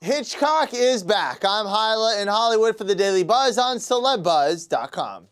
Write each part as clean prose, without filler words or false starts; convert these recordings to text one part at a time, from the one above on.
Hitchcock is back. I'm Hyla in Hollywood for the Daily Buzz on CELEBUZZ.com.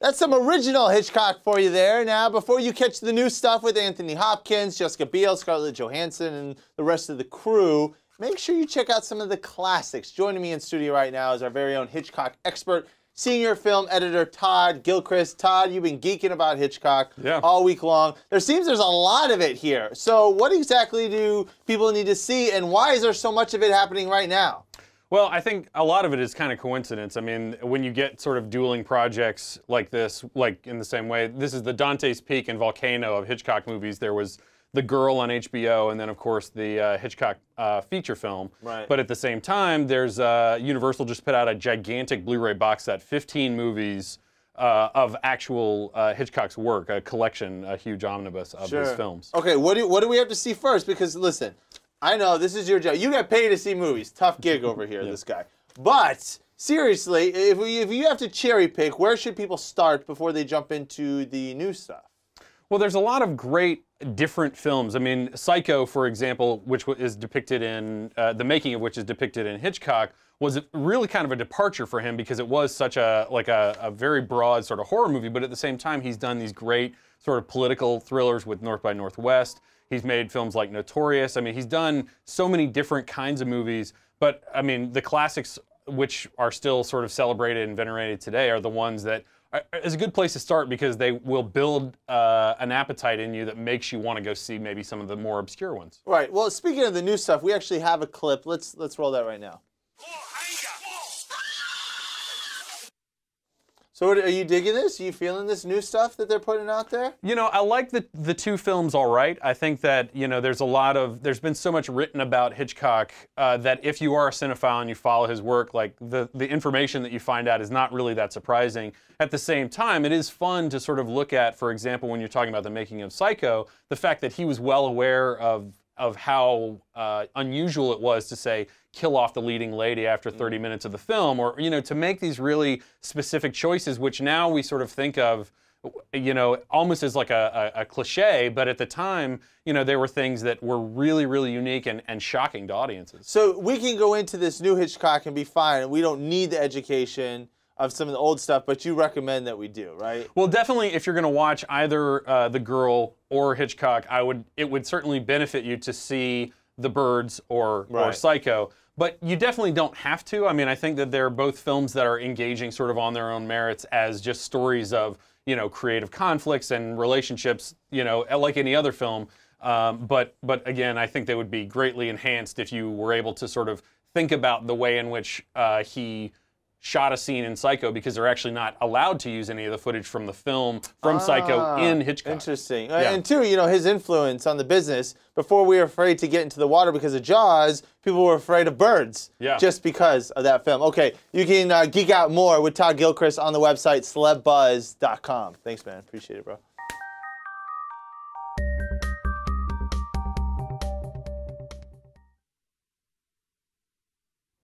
That's some original Hitchcock for you there. Now, before you catch the new stuff with Anthony Hopkins, Jessica Biel, Scarlett Johansson, and the rest of the crew, make sure you check out some of the classics. Joining me in studio right now is our very own Hitchcock expert, senior film editor Todd Gilchrist. Todd, you've been geeking about Hitchcock all week long. There seems there's a lot of it here. So what exactly do people need to see, and why is there so much of it happening right now? Well, I think a lot of it is kind of coincidence. I mean, when you get sort of dueling projects like this, like in the same way, this is the Dante's Peak and Volcano of Hitchcock movies. There was The Girl on HBO, and then, of course, the Hitchcock feature film. Right. But at the same time, there's Universal just put out a gigantic Blu-ray box set, 15 movies of actual Hitchcock's work, a collection, a huge omnibus of his films. Okay, what do we have to see first? Because, listen, I know this is your job. You get paid to see movies. Tough gig over here, this guy. But seriously, if you have to cherry pick, where should people start before they jump into the new stuff? Well, there's a lot of great different films. I mean, Psycho, for example, which is depicted in, the making of which is depicted in Hitchcock, was really kind of a departure for him because it was such a very broad sort of horror movie, but at the same time, he's done these great sort of political thrillers with North by Northwest. He's made films like Notorious. I mean, he's done so many different kinds of movies, but I mean, the classics which are still sort of celebrated and venerated today are the ones that is a good place to start because they will build an appetite in you that makes you want to go see maybe some of the more obscure ones. Right. Well, speaking of the new stuff, we actually have a clip. Let's roll that right now. So are you digging this? Are you feeling this new stuff that they're putting out there? You know, I like the two films all right. I think that, you know, there's been so much written about Hitchcock that if you are a cinephile and you follow his work, like the information that you find out is not really that surprising. At the same time, it is fun to sort of look at, for example, when you're talking about the making of Psycho, the fact that he was well aware of how unusual it was to say, kill off the leading lady after 30 minutes of the film, or, you know, to make these really specific choices, which now we sort of think of, you know, almost as like a cliche, but at the time, you know, there were things that were really, really unique and shocking to audiences. So we can go into this new Hitchcock and be fine, and we don't need the education of some of the old stuff, but you recommend that we do, right? Well, definitely, if you're going to watch either The Girl or Hitchcock, it would certainly benefit you to see The Birds or Psycho. But you definitely don't have to. I mean, I think that they're both films that are engaging sort of on their own merits as just stories of, you know, creative conflicts and relationships, you know, like any other film. But again, I think they would be greatly enhanced if you were able to sort of think about the way in which he shot a scene in Psycho, because they're actually not allowed to use any of the footage from the film from Psycho in Hitchcock. Interesting. Yeah. And two, you know, his influence on the business. Before we were afraid to get into the water because of Jaws, people were afraid of birds just because of that film. Okay, you can geek out more with Todd Gilchrist on the website CELEBUZZ.com. Thanks, man. Appreciate it, bro.